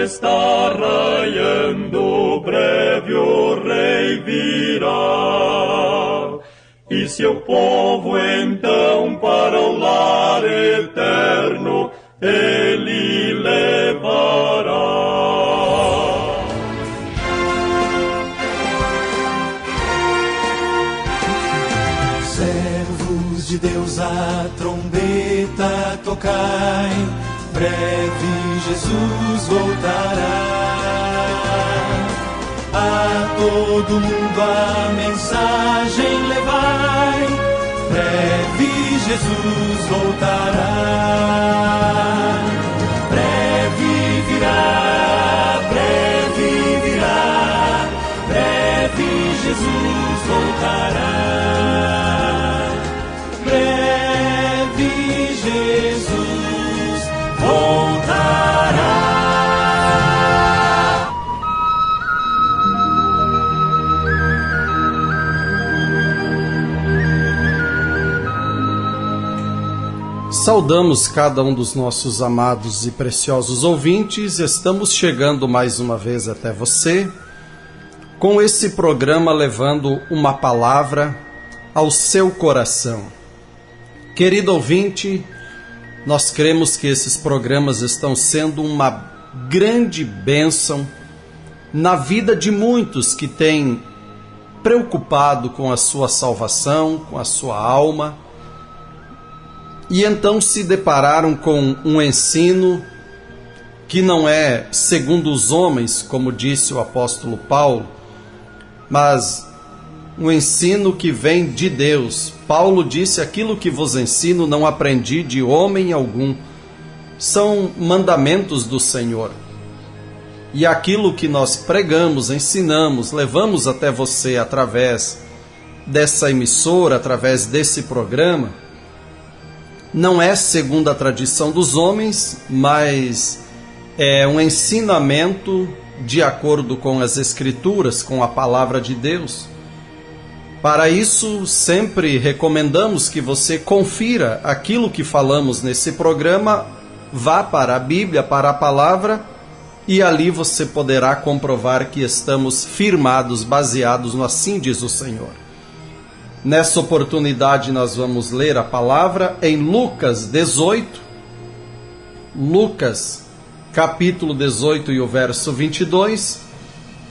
está raiando, breve o rei virá. E seu povo então para o lar eterno ele levará. Servos de Deus, a trombeta tocai, breve Jesus voltará. A todo mundo a mensagem levai, breve Jesus voltará. Breve virá, breve virá, breve Jesus voltará. Breve Jesus voltará. Saudamos cada um dos nossos amados e preciosos ouvintes. Estamos chegando mais uma vez até você com esse programa levando uma palavra ao seu coração. Querido ouvinte, nós cremos que esses programas estão sendo uma grande bênção na vida de muitos que têm preocupado com a sua salvação, com a sua alma, e então se depararam com um ensino que não é segundo os homens, como disse o apóstolo Paulo, mas um ensino que vem de Deus. Paulo disse: aquilo que vos ensino não aprendi de homem algum, são mandamentos do Senhor. E aquilo que nós pregamos, ensinamos, levamos até você através dessa emissora, através desse programa, não é segundo a tradição dos homens, mas é um ensinamento de acordo com as Escrituras, com a palavra de Deus. Para isso, sempre recomendamos que você confira aquilo que falamos nesse programa, vá para a Bíblia, para a palavra, e ali você poderá comprovar que estamos firmados, baseados no assim diz o Senhor. Nessa oportunidade nós vamos ler a palavra em Lucas 18, Lucas capítulo 18 e o verso 22,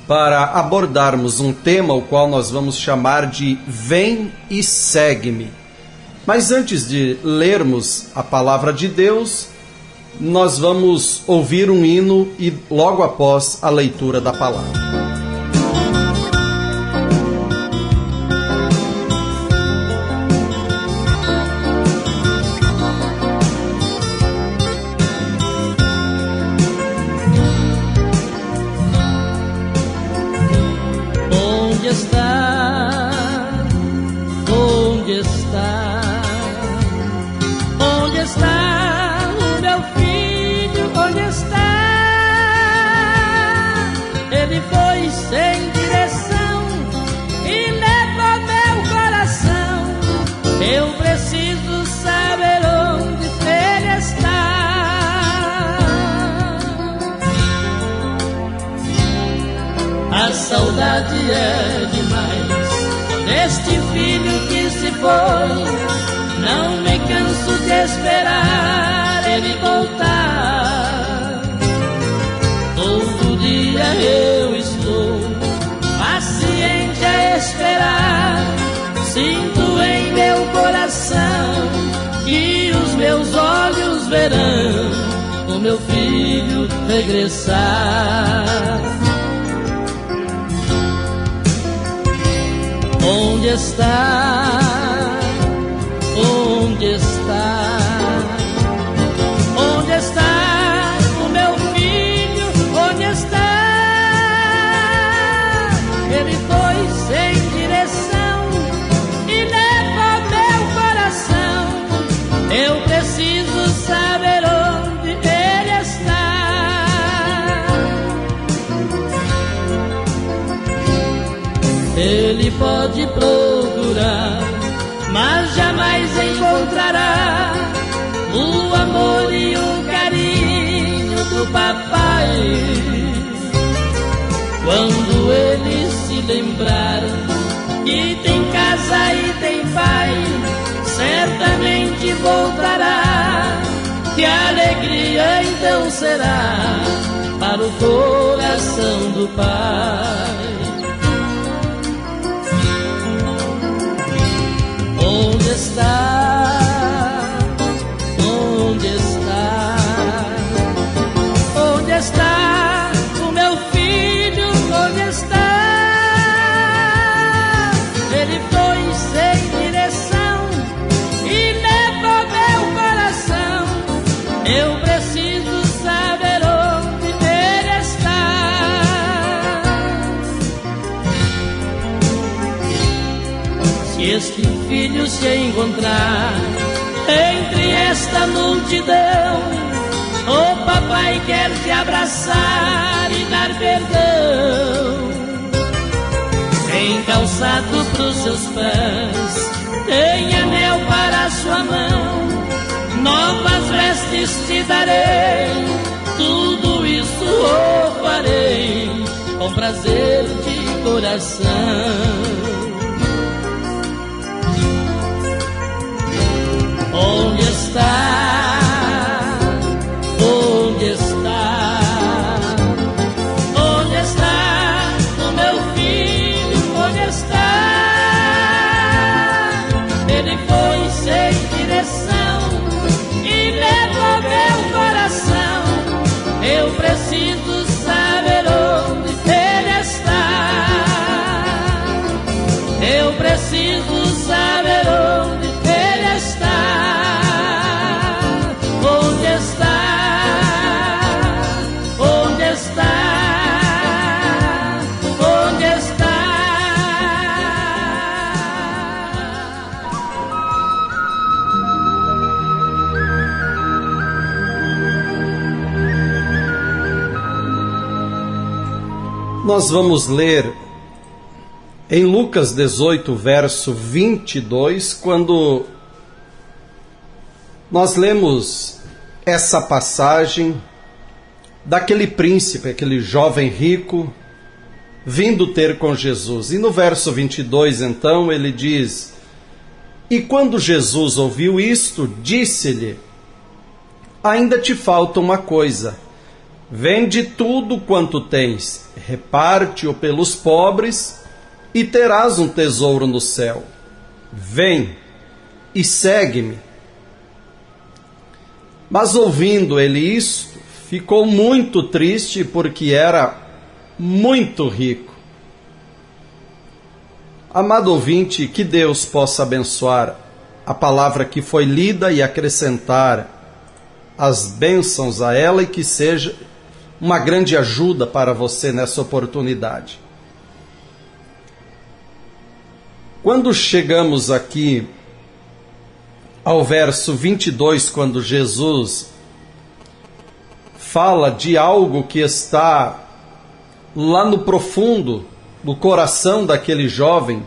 para abordarmos um tema o qual nós vamos chamar de Vem e Segue-me. Mas antes de lermos a palavra de Deus, nós vamos ouvir um hino e logo após a leitura da palavra. A saudade é demais deste filho que se foi. Não me canso de esperar ele voltar. Todo dia eu estou paciente a esperar. Sinto em meu coração que os meus olhos verão o meu filho regressar. Onde está? Onde está? Onde está o meu filho? Onde está? Ele foi sem direção e leva meu coração. Eu preciso saber onde ele está. Ele pode procurar, mas jamais encontrará o amor e o carinho do papai. Quando ele se lembrar que tem casa e tem pai, certamente voltará, que a alegria então será para o coração do Pai. Onde está? Onde está? Onde está o meu filho? Onde está? Ele foi sem direção e levou meu coração. Eu preciso saber onde ele está. Se este filho se encontrar entre esta multidão, o papai quer te abraçar e dar perdão. Tem calçado pros seus pés, tem anel para a sua mão, novas vestes te darei, tudo isso eu farei com prazer de coração. Onde está? Onde está? Onde está o meu filho? Onde está? Ele foi sem direção e levou meu coração. Eu preciso saber onde ele está. Eu preciso saber onde ele está. Onde está? Onde está? Onde está? Nós vamos ler em Lucas 18, verso 22, quando nós lemos essa passagem daquele príncipe, aquele jovem rico, vindo ter com Jesus. E no verso 22, então, ele diz: E quando Jesus ouviu isto, disse-lhe: Ainda te falta uma coisa. Vende tudo quanto tens, reparte-o pelos pobres, e terás um tesouro no céu. Vem e segue-me. Mas ouvindo ele isto, ficou muito triste, porque era muito rico. Amado ouvinte, que Deus possa abençoar a palavra que foi lida e acrescentar as bênçãos a ela, e que seja uma grande ajuda para você nessa oportunidade. Quando chegamos aqui ao verso 22, quando Jesus fala de algo que está lá no profundo do coração daquele jovem,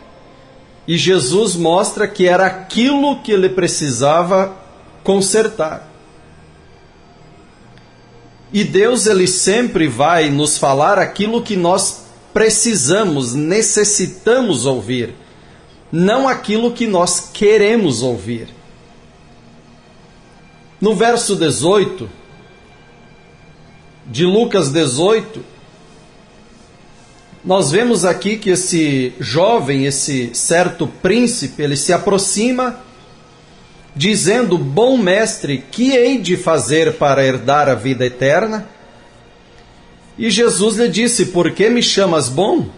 e Jesus mostra que era aquilo que ele precisava consertar. E Deus, ele sempre vai nos falar aquilo que nós precisamos, necessitamos ouvir, não aquilo que nós queremos ouvir. No verso 18 de Lucas 18, nós vemos aqui que esse jovem, esse certo príncipe, ele se aproxima dizendo: Bom mestre, que hei de fazer para herdar a vida eterna? E Jesus lhe disse: Por que me chamas bom?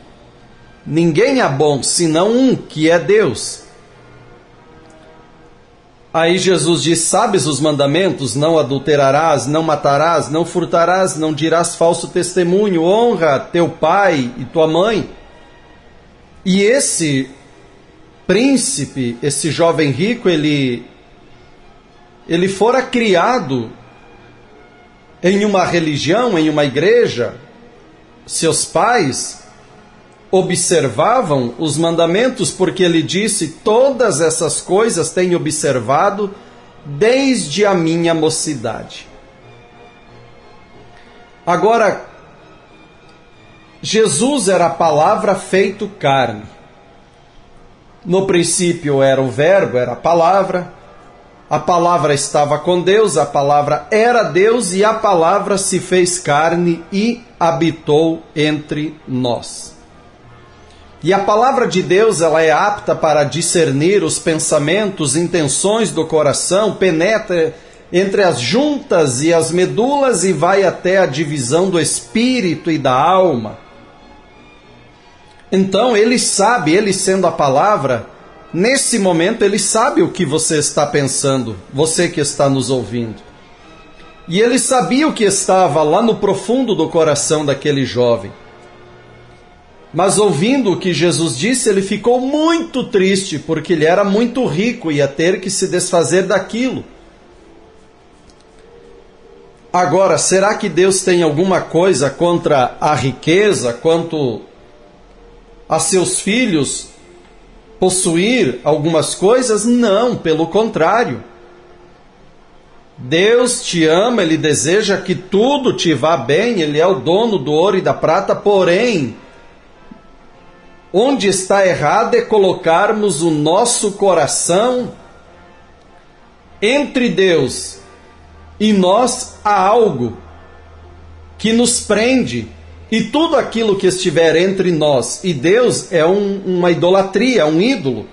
Ninguém é bom, senão um, que é Deus. Aí Jesus diz: Sabes os mandamentos? Não adulterarás, não matarás, não furtarás, não dirás falso testemunho, honra teu pai e tua mãe. E esse príncipe, esse jovem rico, ele fora criado em uma religião, em uma igreja. Seus pais observavam os mandamentos, porque ele disse: todas essas coisas tenho observado desde a minha mocidade. Agora, Jesus era a palavra feito carne. No princípio era o Verbo, era a palavra estava com Deus, a palavra era Deus e a palavra se fez carne e habitou entre nós. E a palavra de Deus, ela é apta para discernir os pensamentos, intenções do coração, penetra entre as juntas e as medulas e vai até a divisão do espírito e da alma. Então ele sabe, ele sendo a palavra, nesse momento ele sabe o que você está pensando, você que está nos ouvindo. E ele sabia o que estava lá no profundo do coração daquele jovem. Mas ouvindo o que Jesus disse, ele ficou muito triste, porque ele era muito rico e ia ter que se desfazer daquilo. Agora, será que Deus tem alguma coisa contra a riqueza, quanto a seus filhos possuir algumas coisas? Não, pelo contrário. Deus te ama, Ele deseja que tudo te vá bem, Ele é o dono do ouro e da prata, porém, onde está errado é colocarmos o nosso coração entre Deus e nós há algo que nos prende. E tudo aquilo que estiver entre nós e Deus é uma idolatria, um ídolo.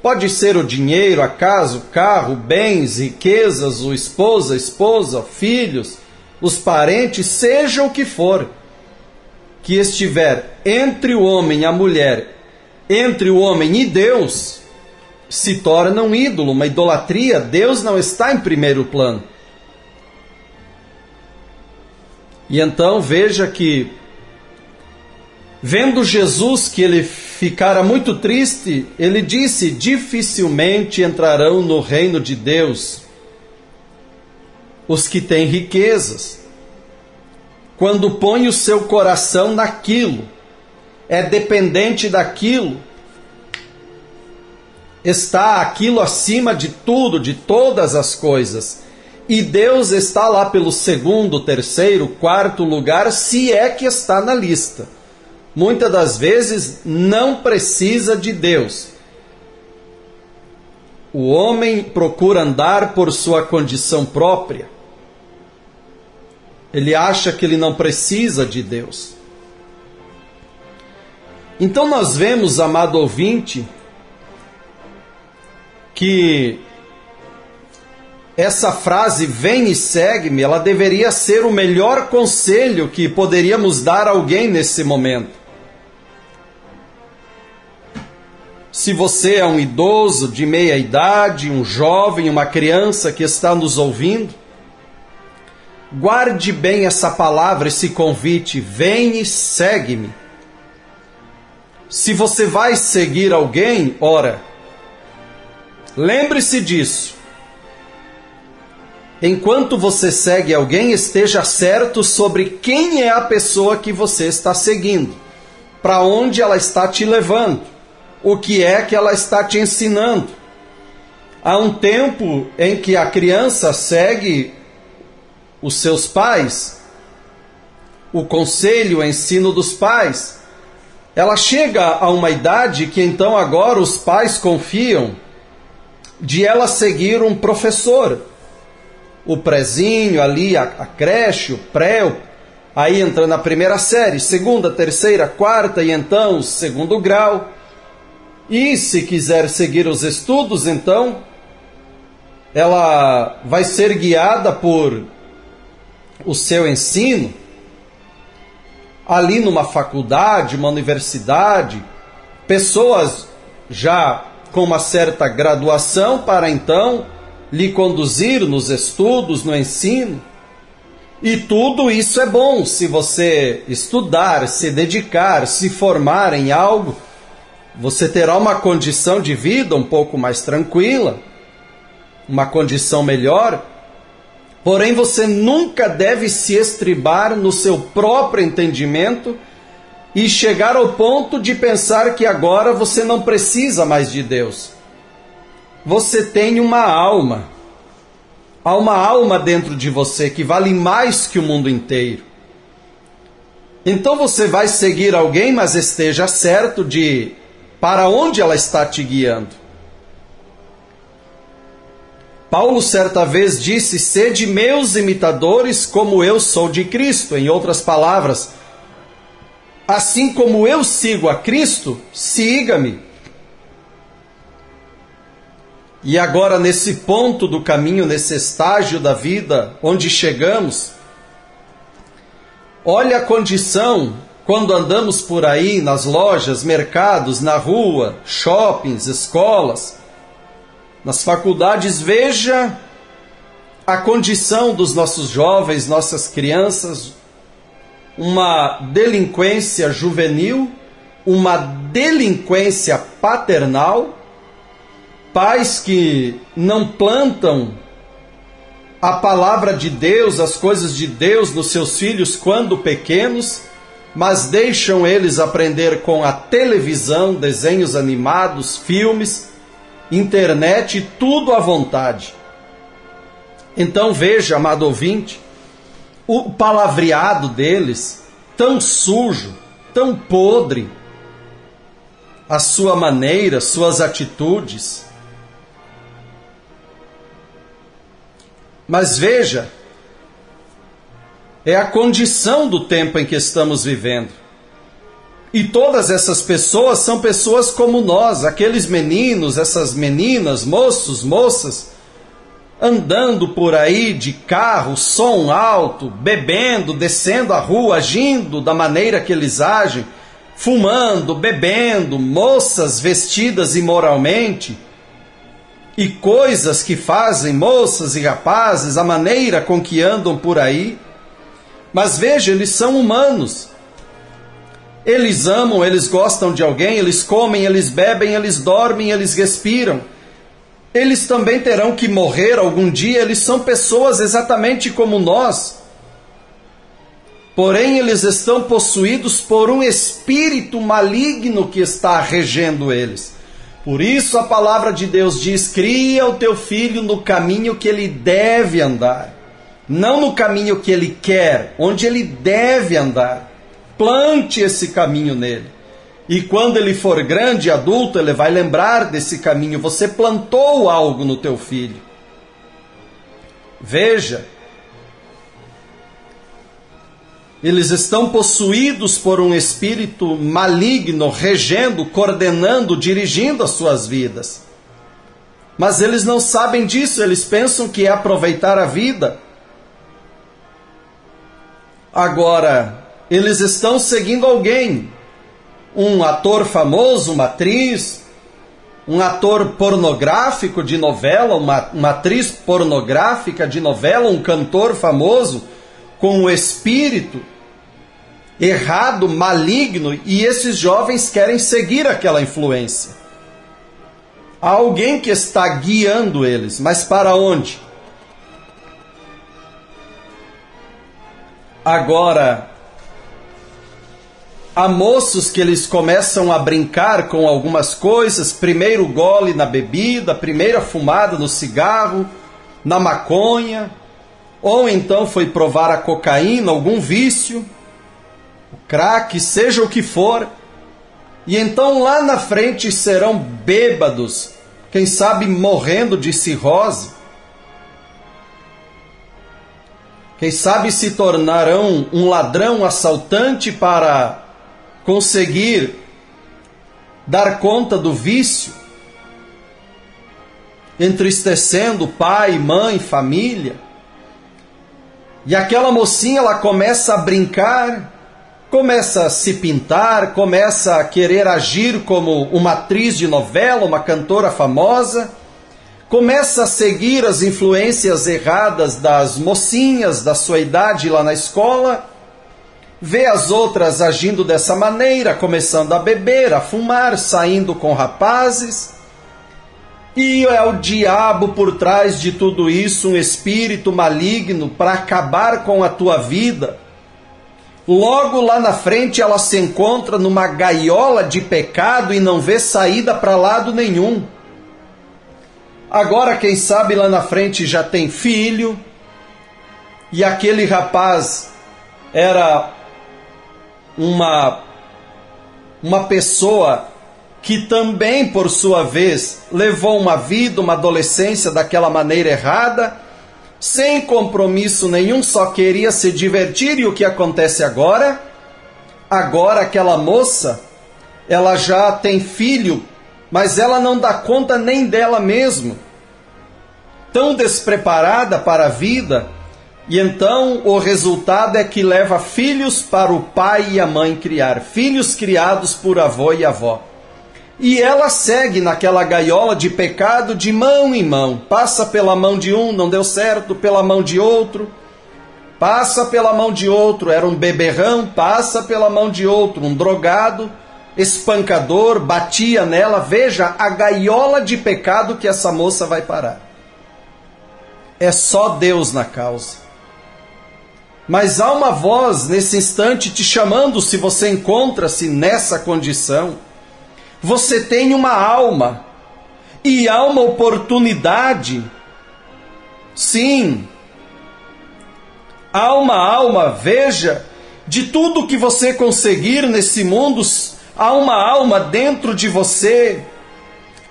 Pode ser o dinheiro, a casa, o carro, bens, riquezas, o esposa, filhos, os parentes, seja o que for, que estiver entre o homem e a mulher, entre o homem e Deus, se torna um ídolo, uma idolatria. Deus não está em primeiro plano. E então veja que, vendo Jesus que ele ficara muito triste, ele disse: dificilmente entrarão no reino de Deus os que têm riquezas. Quando põe o seu coração naquilo, é dependente daquilo, está aquilo acima de tudo, de todas as coisas. E Deus está lá pelo segundo, terceiro, quarto lugar, se é que está na lista. Muitas das vezes não precisa de Deus. O homem procura andar por sua condição própria. Ele acha que ele não precisa de Deus. Então nós vemos, amado ouvinte, que essa frase, vem e segue-me, ela deveria ser o melhor conselho que poderíamos dar a alguém nesse momento. Se você é um idoso de meia idade, um jovem, uma criança que está nos ouvindo, guarde bem essa palavra, esse convite, vem e segue-me. Se você vai seguir alguém, ora, lembre-se disso. Enquanto você segue alguém, esteja certo sobre quem é a pessoa que você está seguindo, para onde ela está te levando, o que é que ela está te ensinando. Há um tempo em que a criança segue os seus pais, o conselho, o ensino dos pais. Ela chega a uma idade que então agora os pais confiam de ela seguir um professor. O prezinho ali, a creche, o pré, aí entra na primeira série, segunda, terceira, quarta e então o segundo grau. E se quiser seguir os estudos, então ela vai ser guiada por o seu ensino ali numa faculdade, uma universidade, pessoas já com uma certa graduação para então lhe conduzir nos estudos, no ensino. E tudo isso é bom se você estudar, se dedicar, se formar em algo. Você terá uma condição de vida um pouco mais tranquila, uma condição melhor. Porém, você nunca deve se estribar no seu próprio entendimento e chegar ao ponto de pensar que agora você não precisa mais de Deus. Você tem uma alma. Há uma alma dentro de você que vale mais que o mundo inteiro. Então você vai seguir alguém, mas esteja certo de para onde ela está te guiando. Paulo certa vez disse: sede meus imitadores como eu sou de Cristo. Em outras palavras, assim como eu sigo a Cristo, siga-me. E agora, nesse ponto do caminho, nesse estágio da vida onde chegamos, olha a condição quando andamos por aí nas lojas, mercados, na rua, shoppings, escolas, nas faculdades. Veja a condição dos nossos jovens, nossas crianças, uma delinquência juvenil, uma delinquência paternal, pais que não plantam a palavra de Deus, as coisas de Deus nos seus filhos quando pequenos, mas deixam eles aprender com a televisão, desenhos animados, filmes, internet, tudo à vontade. Então veja, amado ouvinte, o palavreado deles, tão sujo, tão podre, a sua maneira, suas atitudes. Mas veja, é a condição do tempo em que estamos vivendo. E todas essas pessoas são pessoas como nós, aqueles meninos, essas meninas, moços, moças, andando por aí de carro, som alto, bebendo, descendo a rua, agindo da maneira que eles agem, fumando, bebendo, moças vestidas imoralmente, e coisas que fazem moças e rapazes, a maneira com que andam por aí. Mas veja, eles são humanos. Eles amam, eles gostam de alguém, eles comem, eles bebem, eles dormem, eles respiram. Eles também terão que morrer algum dia, eles são pessoas exatamente como nós. Porém, eles estão possuídos por um espírito maligno que está regendo eles. Por isso a palavra de Deus diz: cria o teu filho no caminho que ele deve andar. Não no caminho que ele quer, onde ele deve andar. Plante esse caminho nele. E quando ele for grande e adulto, ele vai lembrar desse caminho. Você plantou algo no teu filho. Veja, eles estão possuídos por um espírito maligno, regendo, coordenando, dirigindo as suas vidas. Mas eles não sabem disso, eles pensam que é aproveitar a vida. Agora, eles estão seguindo alguém, um ator famoso, uma atriz, um ator pornográfico de novela, uma atriz pornográfica de novela, um cantor famoso, com o espírito errado, maligno, e esses jovens querem seguir aquela influência. Há alguém que está guiando eles, mas para onde? Agora, há moços que eles começam a brincar com algumas coisas, primeiro gole na bebida, primeira fumada no cigarro, na maconha, ou então foi provar a cocaína, algum vício, o crack, seja o que for, e então lá na frente serão bêbados, quem sabe morrendo de cirrose, quem sabe se tornarão um ladrão, assaltante para conseguir dar conta do vício, entristecendo pai, mãe, família. E aquela mocinha, ela começa a brincar, começa a se pintar, começa a querer agir como uma atriz de novela, uma cantora famosa, começa a seguir as influências erradas das mocinhas da sua idade lá na escola, vê as outras agindo dessa maneira, começando a beber, a fumar, saindo com rapazes. E é o diabo por trás de tudo isso, um espírito maligno para acabar com a tua vida. Logo lá na frente ela se encontra numa gaiola de pecado e não vê saída para lado nenhum. Agora, quem sabe lá na frente já tem filho, e aquele rapaz era uma pessoa que também, por sua vez, levou uma vida, uma adolescência daquela maneira errada, sem compromisso nenhum, só queria se divertir. E o que acontece agora? Agora aquela moça, ela já tem filho, mas ela não dá conta nem dela mesma. Tão despreparada para a vida, e então o resultado é que leva filhos para o pai e a mãe criar, filhos criados por avô e avó. E ela segue naquela gaiola de pecado de mão em mão, passa pela mão de um, não deu certo, pela mão de outro, passa pela mão de outro, era um beberrão, passa pela mão de outro, um drogado, espancador, batia nela. Veja a gaiola de pecado que essa moça vai parar. É só Deus na causa. Mas há uma voz nesse instante te chamando, se você encontra-se nessa condição. Você tem uma alma, e há uma oportunidade. Sim, há uma alma, veja, de tudo que você conseguir nesse mundo, há uma alma dentro de você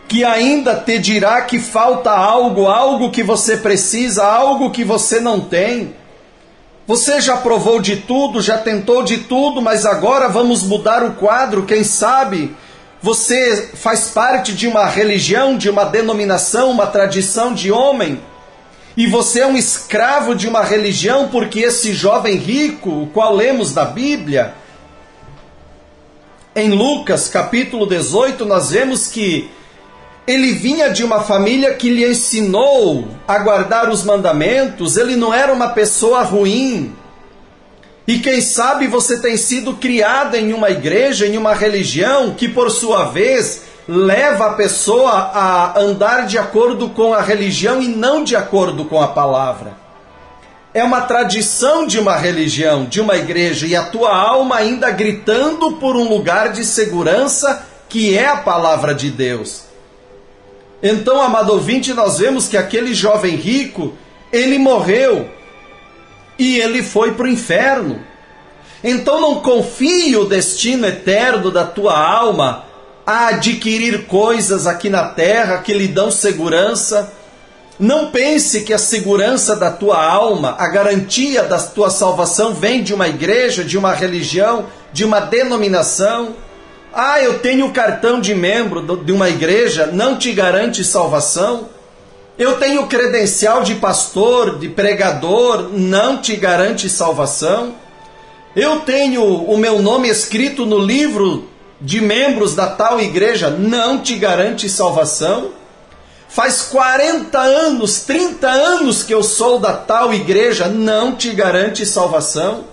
que ainda te dirá que falta algo, algo que você precisa, algo que você não tem. Você já provou de tudo, já tentou de tudo, mas agora vamos mudar o quadro. Quem sabe você faz parte de uma religião, de uma denominação, uma tradição de homem, e você é um escravo de uma religião, porque esse jovem rico, o qual lemos na Bíblia, em Lucas capítulo 18, nós vemos que ele vinha de uma família que lhe ensinou a guardar os mandamentos. Ele não era uma pessoa ruim. E quem sabe você tem sido criada em uma igreja, em uma religião, que por sua vez leva a pessoa a andar de acordo com a religião e não de acordo com a palavra. É uma tradição de uma religião, de uma igreja, e a tua alma ainda gritando por um lugar de segurança que é a palavra de Deus. Então, amado ouvinte, nós vemos que aquele jovem rico, ele morreu e ele foi para o inferno. Então não confie o destino eterno da tua alma a adquirir coisas aqui na terra que lhe dão segurança. Não pense que a segurança da tua alma, a garantia da tua salvação vem de uma igreja, de uma religião, de uma denominação. Ah, eu tenho cartão de membro de uma igreja, não te garante salvação. Eu tenho credencial de pastor, de pregador, não te garante salvação. Eu tenho o meu nome escrito no livro de membros da tal igreja, não te garante salvação. Faz 40 anos, 30 anos que eu sou da tal igreja, não te garante salvação.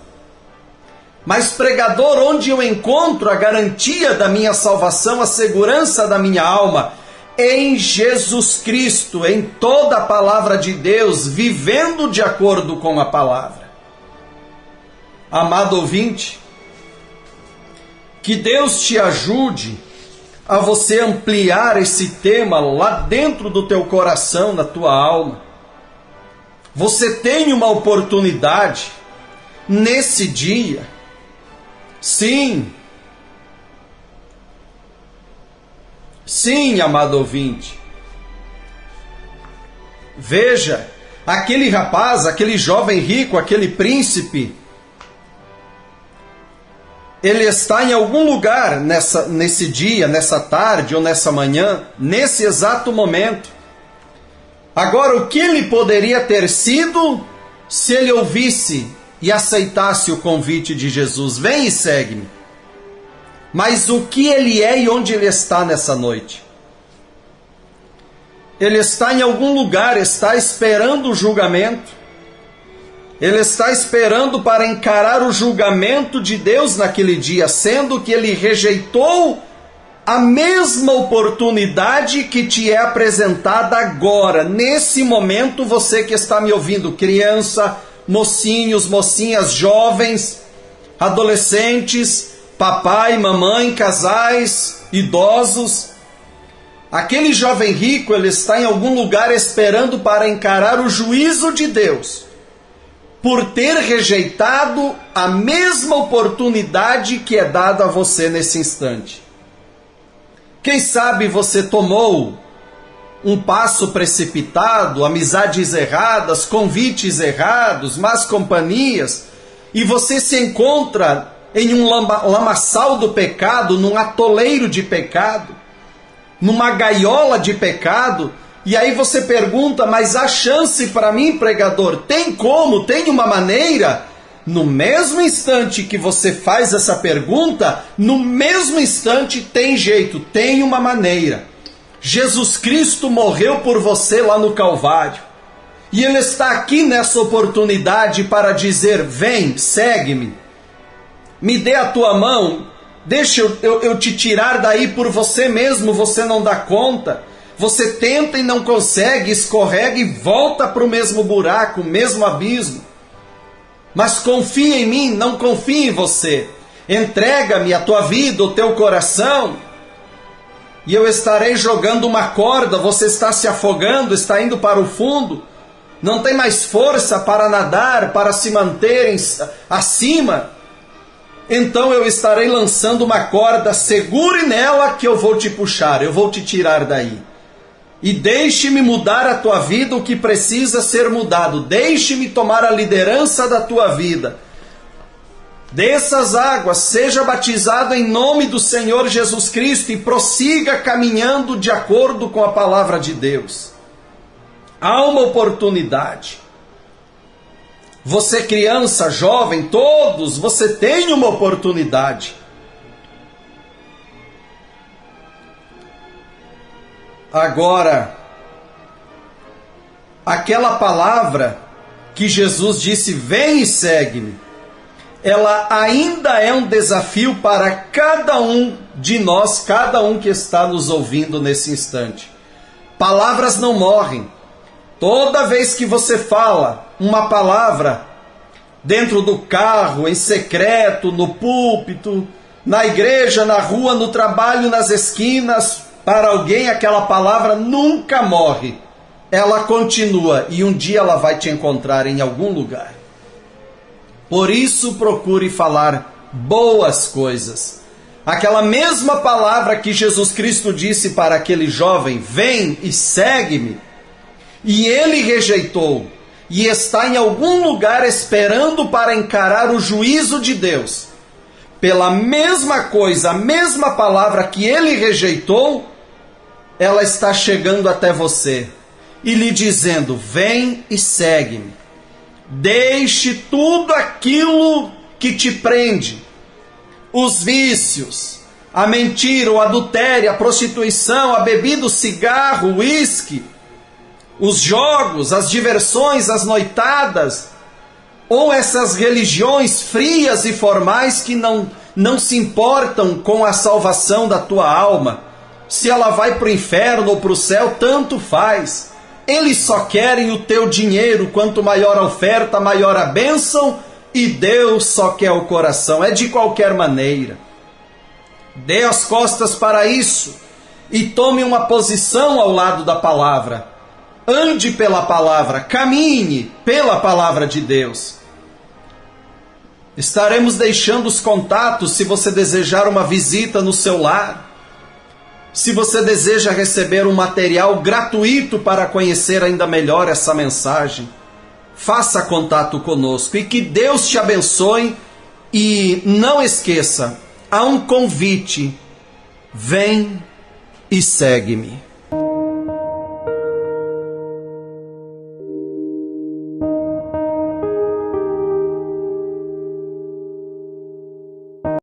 Mas pregador, onde eu encontro a garantia da minha salvação, a segurança da minha alma? Em Jesus Cristo, em toda a palavra de Deus, vivendo de acordo com a palavra. Amado ouvinte, que Deus te ajude a você ampliar esse tema lá dentro do teu coração, na tua alma. Você tem uma oportunidade nesse dia. Sim, amado ouvinte. Veja, aquele rapaz, aquele jovem rico, aquele príncipe, ele está em algum lugar nesse dia, nessa tarde ou nessa manhã, nesse exato momento. Agora, o que ele poderia ter sido se ele ouvisse e aceitasse o convite de Jesus? Vem e segue-me. Mas o que ele é e onde ele está nessa noite? Ele está em algum lugar, está esperando o julgamento. Ele está esperando para encarar o julgamento de Deus naquele dia, sendo que ele rejeitou a mesma oportunidade que te é apresentada agora, nesse momento. Você que está me ouvindo, criança, mocinhos, mocinhas, jovens, adolescentes, papai, mamãe, casais, idosos. Aquele jovem rico, ele está em algum lugar esperando para encarar o juízo de Deus. por ter rejeitado a mesma oportunidade que é dada a você nesse instante. Quem sabe você tomou um passo precipitado, amizades erradas, convites errados, más companhias, e você se encontra em um lamaçal do pecado, num atoleiro de pecado, numa gaiola de pecado, e aí você pergunta, mas há chance para mim, pregador? Tem como? Tem uma maneira? No mesmo instante que você faz essa pergunta, no mesmo instante tem jeito, tem uma maneira. Jesus Cristo morreu por você lá no Calvário. E Ele está aqui nessa oportunidade para dizer, vem, segue-me. Me dê a tua mão, deixa eu te tirar daí por você mesmo, você não dá conta. Você tenta e não consegue, escorrega e volta para o mesmo buraco, o mesmo abismo. Mas confia em mim, não confia em você. Entrega-me a tua vida, o teu coração, e eu estarei jogando uma corda, você está se afogando, está indo para o fundo, não tem mais força para nadar, para se manter acima. Então eu estarei lançando uma corda, segure nela que eu vou te puxar, eu vou te tirar daí. E deixe-me mudar a tua vida, o que precisa ser mudado. Deixe-me tomar a liderança da tua vida. Desça as águas, seja batizado em nome do Senhor Jesus Cristo e prossiga caminhando de acordo com a palavra de Deus. Há uma oportunidade. Você criança, jovem, todos, você tem uma oportunidade. Agora, aquela palavra que Jesus disse, vem e segue-me, ela ainda é um desafio para cada um de nós, cada um que está nos ouvindo nesse instante. Palavras não morrem. Toda vez que você fala uma palavra dentro do carro, em secreto, no púlpito, na igreja, na rua, no trabalho, nas esquinas, para alguém aquela palavra nunca morre. Ela continua e um dia ela vai te encontrar em algum lugar. Por isso procure falar boas coisas. Aquela mesma palavra que Jesus Cristo disse para aquele jovem, vem e segue-me, e ele rejeitou, e está em algum lugar esperando para encarar o juízo de Deus. Pela mesma coisa, a mesma palavra que ele rejeitou, ela está chegando até você e lhe dizendo, vem e segue-me. Deixe tudo aquilo que te prende, os vícios, a mentira, o adultério, a prostituição, a bebida, o cigarro, o uísque, os jogos, as diversões, as noitadas, ou essas religiões frias e formais que não se importam com a salvação da tua alma. Se ela vai para o inferno ou para o céu, tanto faz. Eles só querem o teu dinheiro, quanto maior a oferta, maior a bênção, e Deus só quer o coração, é de qualquer maneira. Dê as costas para isso e tome uma posição ao lado da palavra. Ande pela palavra, caminhe pela palavra de Deus. Estaremos deixando os contatos se você desejar uma visita no seu lar. Se você deseja receber um material gratuito para conhecer ainda melhor essa mensagem, faça contato conosco e que Deus te abençoe. E não esqueça, há um convite, vem e segue-me.